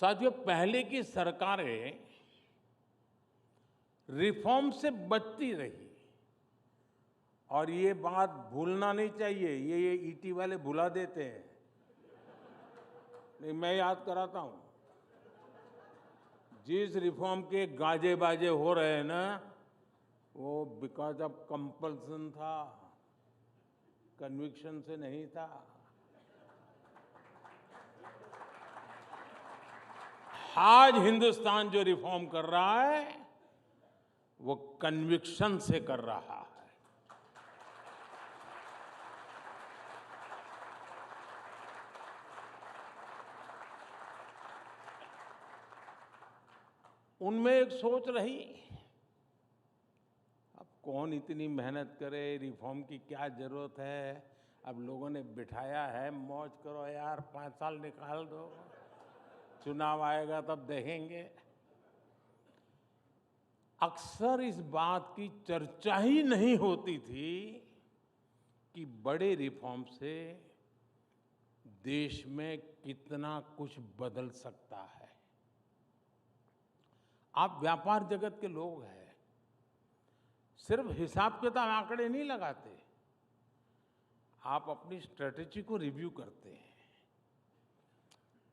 साथियों, पहले की सरकारें रिफॉर्म से बचती रही और ये बात भूलना नहीं चाहिए। ये ईटी वाले भुला देते हैं। नहीं, मैं याद कराता हूं। जिस रिफॉर्म के गाजे बाजे हो रहे हैं ना, वो बिकॉज ऑफ कंपल्सन था, कन्विक्शन से नहीं था। आज हिंदुस्तान जो रिफॉर्म कर रहा है वो कन्विक्शन से कर रहा है। उनमें एक सोच रही, अब कौन इतनी मेहनत करे, रिफॉर्म की क्या जरूरत है। अब लोगों ने बिठाया है, मौज करो यार, 5 साल निकाल दो, चुनाव आएगा तब देखेंगे। अक्सर इस बात की चर्चा ही नहीं होती थी कि बड़े रिफॉर्म से देश में कितना कुछ बदल सकता है। आप व्यापार जगत के लोग हैं, सिर्फ हिसाब किताब आंकड़े नहीं लगाते, आप अपनी स्ट्रेटेजी को रिव्यू करते हैं,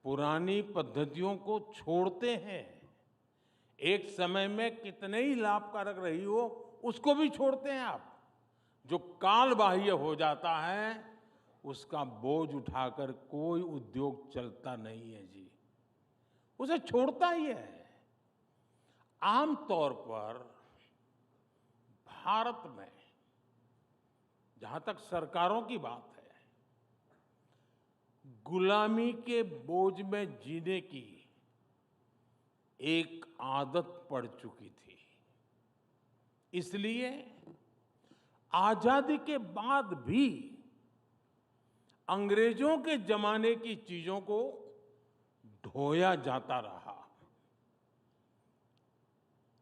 पुरानी पद्धतियों को छोड़ते हैं। एक समय में कितने ही लाभकारक रही हो उसको भी छोड़ते हैं आप। जो काल बाह्य हो जाता है उसका बोझ उठाकर कोई उद्योग चलता नहीं है जी, उसे छोड़ता ही है। आमतौर पर भारत में, जहां तक सरकारों की बात है, गुलामी के बोझ में जीने की एक आदत पड़ चुकी थी। इसलिए आजादी के बाद भी अंग्रेजों के जमाने की चीजों को ढोया जाता रहा।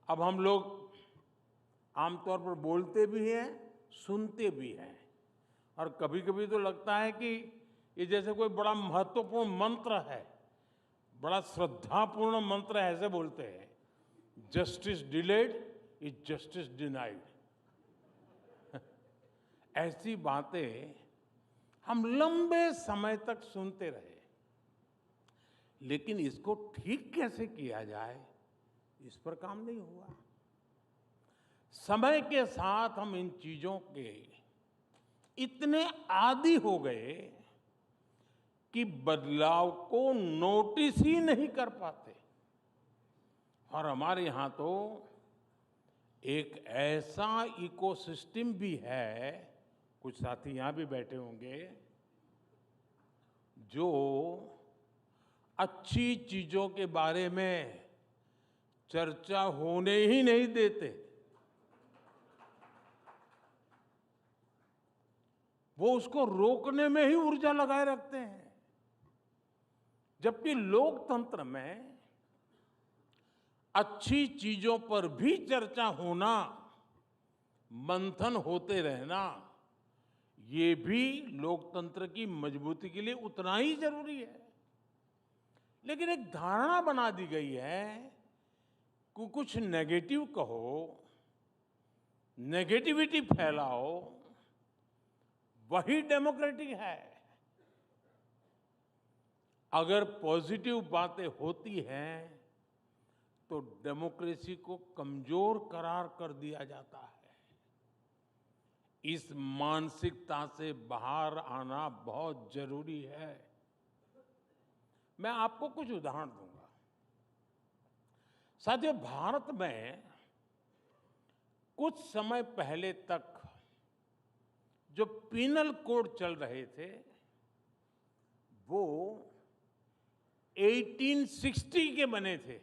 अब हम लोग आमतौर पर बोलते भी हैं, सुनते भी हैं, और कभी-कभी तो लगता है कि ये जैसे कोई बड़ा महत्वपूर्ण मंत्र है, बड़ा श्रद्धापूर्ण मंत्र है, ऐसे बोलते हैं, justice delayed is justice denied. ऐसी बातें हम लंबे समय तक सुनते रहे, लेकिन इसको ठीक कैसे किया जाए, इस पर काम नहीं हुआ। समय के साथ हम इन चीजों के इतने आदी हो गए कि बदलाव को नोटिस ही नहीं कर पाते। और हमारे यहाँ तो एक ऐसा इकोसिस्टम भी है, कुछ साथी यहाँ भी बैठे होंगे, जो अच्छी चीजों के बारे में चर्चा होने ही नहीं देते। वो उसको रोकने में ही ऊर्जा लगाए रखते हैं। जबकि लोकतंत्र में अच्छी चीजों पर भी चर्चा होना, मंथन होते रहना, ये भी लोकतंत्र की मजबूती के लिए उतना ही जरूरी है। लेकिन एक धारणा बना दी गई है कि कुछ नेगेटिव कहो, नेगेटिविटी फैलाओ, वही डेमोक्रेटिक है। अगर पॉजिटिव बातें होती हैं तो डेमोक्रेसी को कमजोर करार कर दिया जाता है। इस मानसिकता से बाहर आना बहुत जरूरी है। मैं आपको कुछ उदाहरण दूंगा। साथियों, भारत में कुछ समय पहले तक जो पीनल कोड चल रहे थे वो 1860 के बने थे,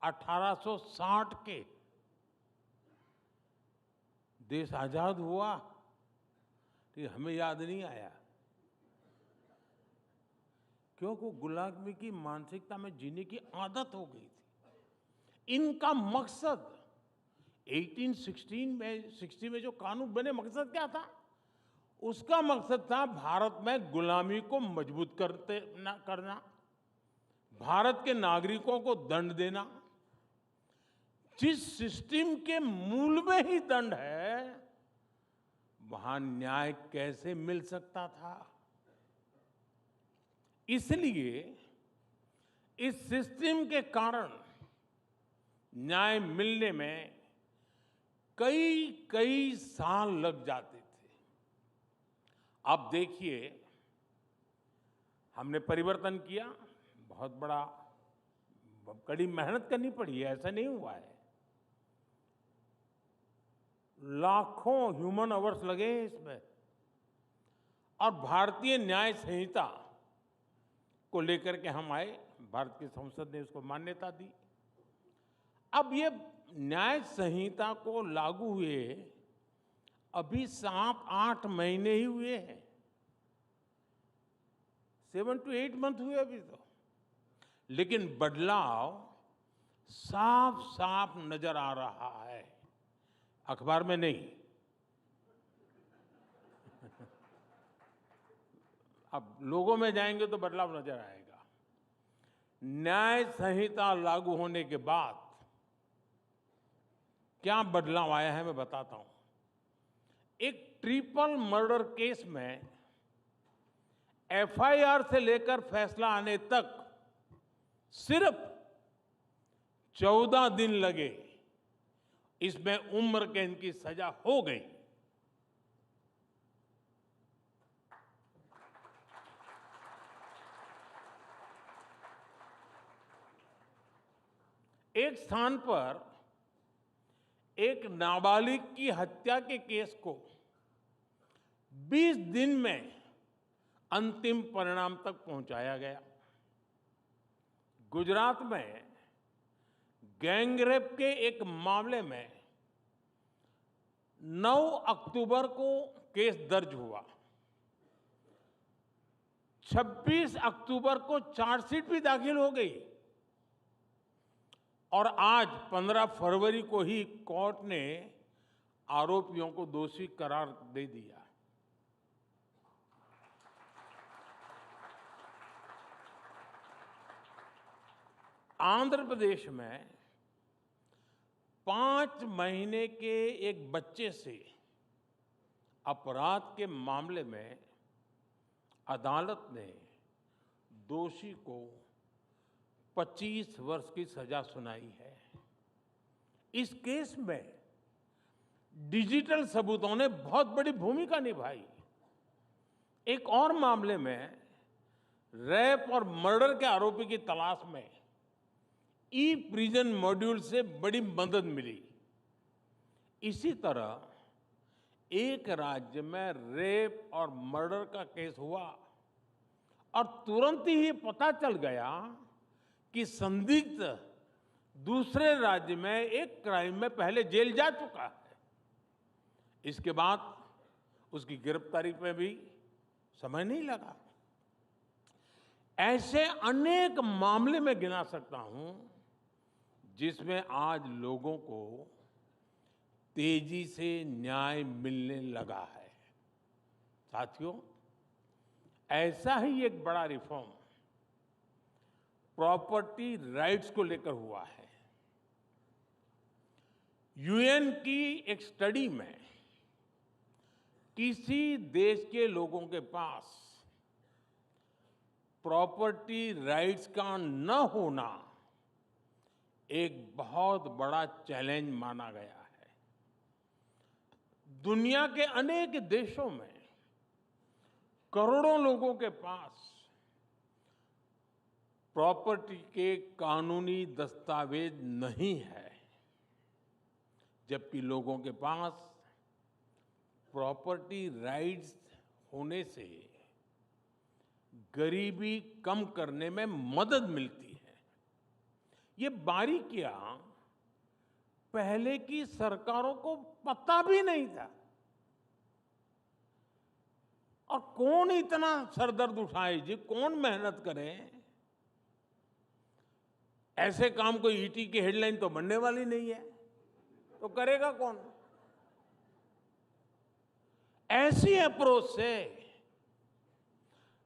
1860 के। देश आजाद हुआ तो हमें याद नहीं आया, क्योंकि गुलामी की मानसिकता में जीने की आदत हो गई थी। इनका मकसद 1860 में जो कानून बने, मकसद क्या था? उसका मकसद था भारत में गुलामी को मजबूत करना, भारत के नागरिकों को दंड देना, जिस सिस्टम के मूल में ही दंड है, वहां न्याय कैसे मिल सकता था? इसलिए इस सिस्टम के कारण न्याय मिलने में कई कई साल लग जाते थे। अब देखिए, हमने परिवर्तन किया, बहुत बड़ा कड़ी मेहनत करनी पड़ी है, ऐसा नहीं हुआ है। लाखों ह्यूमन आवर्स लगे हैं इसमें, और भारतीय न्याय संहिता को लेकर के हम आए, भारत की संसद ने उसको मान्यता दी। अब ये न्याय संहिता को लागू हुए अभी 7-8 महीने ही हुए हैं, 7 to 8 मंथ हुए अभी तो, लेकिन बदलाव साफ साफ नजर आ रहा है, अखबार में नहीं। अब लोगों में जाएंगे तो बदलाव नजर आएगा। न्याय संहिता लागू होने के बाद क्या बदलाव आया है मैं बताता हूं। एक ट्रिपल मर्डर केस में एफआईआर से लेकर फैसला आने तक सिर्फ 14 दिन लगे, इसमें उम्र कैद की सजा हो गई। एक स्थान पर एक नाबालिग की हत्या के केस को 20 दिन में अंतिम परिणाम तक पहुंचाया गया। गुजरात में गैंगरेप के एक मामले में 9 अक्टूबर को केस दर्ज हुआ। 26 अक्टूबर को चार्जशीट भी दाखिल हो गई, और आज 15 फरवरी को ही कोर्ट ने आरोपियों को दोषी करार दे दिया। आंध्र प्रदेश में 5 महीने के एक बच्चे से अपराध के मामले में अदालत ने दोषी को 25 वर्ष की सजा सुनाई है। इस केस में डिजिटल सबूतों ने बहुत बड़ी भूमिका निभाई। एक और मामले में रेप और मर्डर के आरोपी की तलाश में ई प्रिजन मॉड्यूल से बड़ी मदद मिली। इसी तरह एक राज्य में रेप और मर्डर का केस हुआ और तुरंत ही पता चल गया कि संदिग्ध दूसरे राज्य में एक क्राइम में पहले जेल जा चुका है। इसके बाद उसकी गिरफ्तारी में भी समय नहीं लगा। ऐसे अनेक मामले में गिना सकता हूं जिसमें आज लोगों को तेजी से न्याय मिलने लगा है। साथियों, ऐसा ही एक बड़ा रिफॉर्म प्रॉपर्टी राइट्स को लेकर हुआ है। यूएन की एक स्टडी में किसी देश के लोगों के पास प्रॉपर्टी राइट्स का न होना एक बहुत बड़ा चैलेंज माना गया है। दुनिया के अनेक देशों में करोड़ों लोगों के पास प्रॉपर्टी के कानूनी दस्तावेज नहीं है, जबकि लोगों के पास प्रॉपर्टी राइट्स होने से गरीबी कम करने में मदद मिलती है। ये बारीकियां पहले की सरकारों को पता भी नहीं था, और कौन इतना सरदर्द उठाए जी, कौन मेहनत करे। ऐसे काम कोई ईटी की हेडलाइन तो बनने वाली नहीं है, तो करेगा कौन? ऐसी अप्रोच से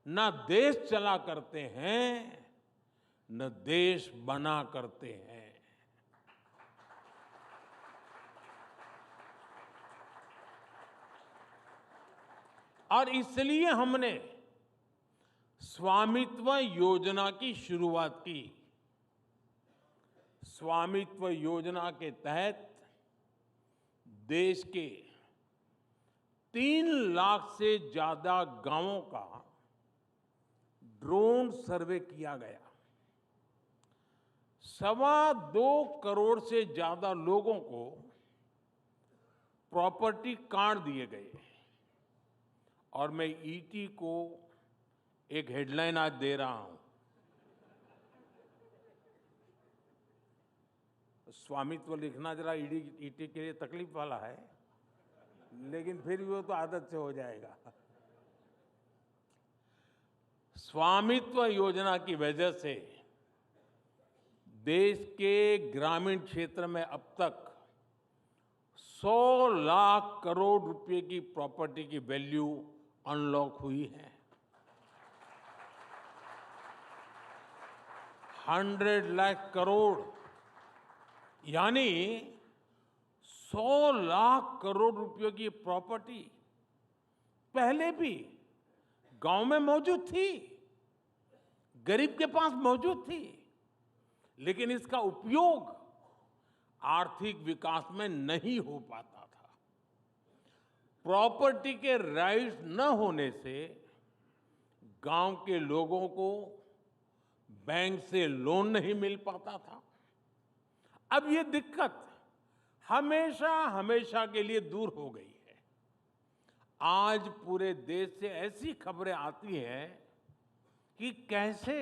ना देश चला करते हैं, न देश बना करते हैं। और इसलिए हमने स्वामित्व योजना की शुरुआत की। स्वामित्व योजना के तहत देश के 3 लाख से ज्यादा गांवों का ड्रोन सर्वे किया गया। 2.25 करोड़ से ज्यादा लोगों को प्रॉपर्टी कार्ड दिए गए। और मैं ईटी को एक हेडलाइन आज दे रहा हूं। स्वामित्व लिखना जरा ईटी के लिए तकलीफ वाला है, लेकिन फिर भी वो तो आदत से हो जाएगा। स्वामित्व योजना की वजह से देश के ग्रामीण क्षेत्र में अब तक 100 लाख करोड़ रुपए की प्रॉपर्टी की वैल्यू अनलॉक हुई है। 100 लाख करोड़ यानी 100 लाख करोड़ रुपयों की प्रॉपर्टी पहले भी गांव में मौजूद थी, गरीब के पास मौजूद थी, लेकिन इसका उपयोग आर्थिक विकास में नहीं हो पाता था। प्रॉपर्टी के राइट्स न होने से गांव के लोगों को बैंक से लोन नहीं मिल पाता था। अब ये दिक्कत हमेशा हमेशा के लिए दूर हो गई है। आज पूरे देश से ऐसी खबरें आती हैं कि कैसे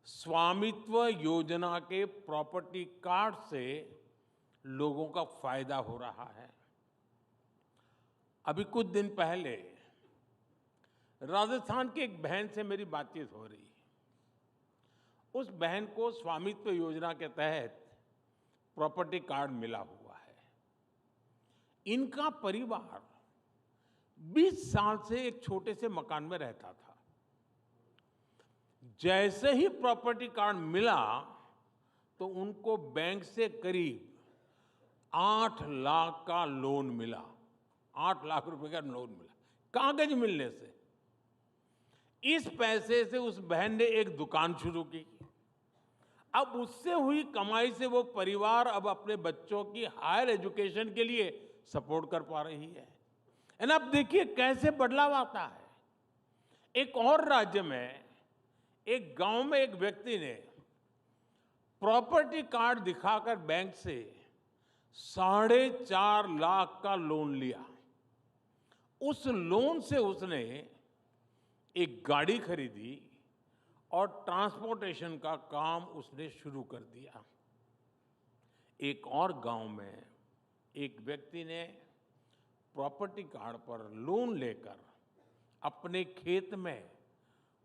स्वामित्व योजना के प्रॉपर्टी कार्ड से लोगों का फायदा हो रहा है। अभी कुछ दिन पहले राजस्थान की एक बहन से मेरी बातचीत हो रही है। उस बहन को स्वामित्व योजना के तहत प्रॉपर्टी कार्ड मिला हुआ है। इनका परिवार 20 साल से एक छोटे से मकान में रहता था। जैसे ही प्रॉपर्टी कार्ड मिला तो उनको बैंक से करीब 8 लाख का लोन मिला। 8 लाख रुपए का लोन मिला कागज मिलने से। इस पैसे से उस बहन ने एक दुकान शुरू की। अब उससे हुई कमाई से वो परिवार अब अपने बच्चों की हायर एजुकेशन के लिए सपोर्ट कर पा रही है। एंड अब देखिए कैसे बदलाव आता है। एक और राज्य में एक गांव में एक व्यक्ति ने प्रॉपर्टी कार्ड दिखाकर बैंक से 4.5 लाख का लोन लिया। उस लोन से उसने एक गाड़ी खरीदी और ट्रांसपोर्टेशन का काम उसने शुरू कर दिया। एक और गांव में एक व्यक्ति ने प्रॉपर्टी कार्ड पर लोन लेकर अपने खेत में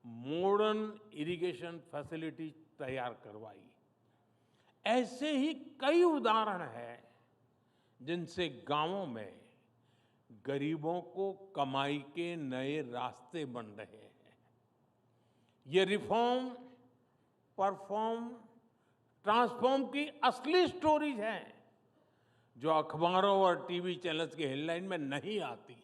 मॉडर्न इरिगेशन फैसिलिटी तैयार करवाई। ऐसे ही कई उदाहरण हैं जिनसे गांवों में गरीबों को कमाई के नए रास्ते बन रहे हैं। ये रिफॉर्म, परफॉर्म, ट्रांसफॉर्म की असली स्टोरीज हैं जो अखबारों और टीवी चैनल्स के हेडलाइन में नहीं आती।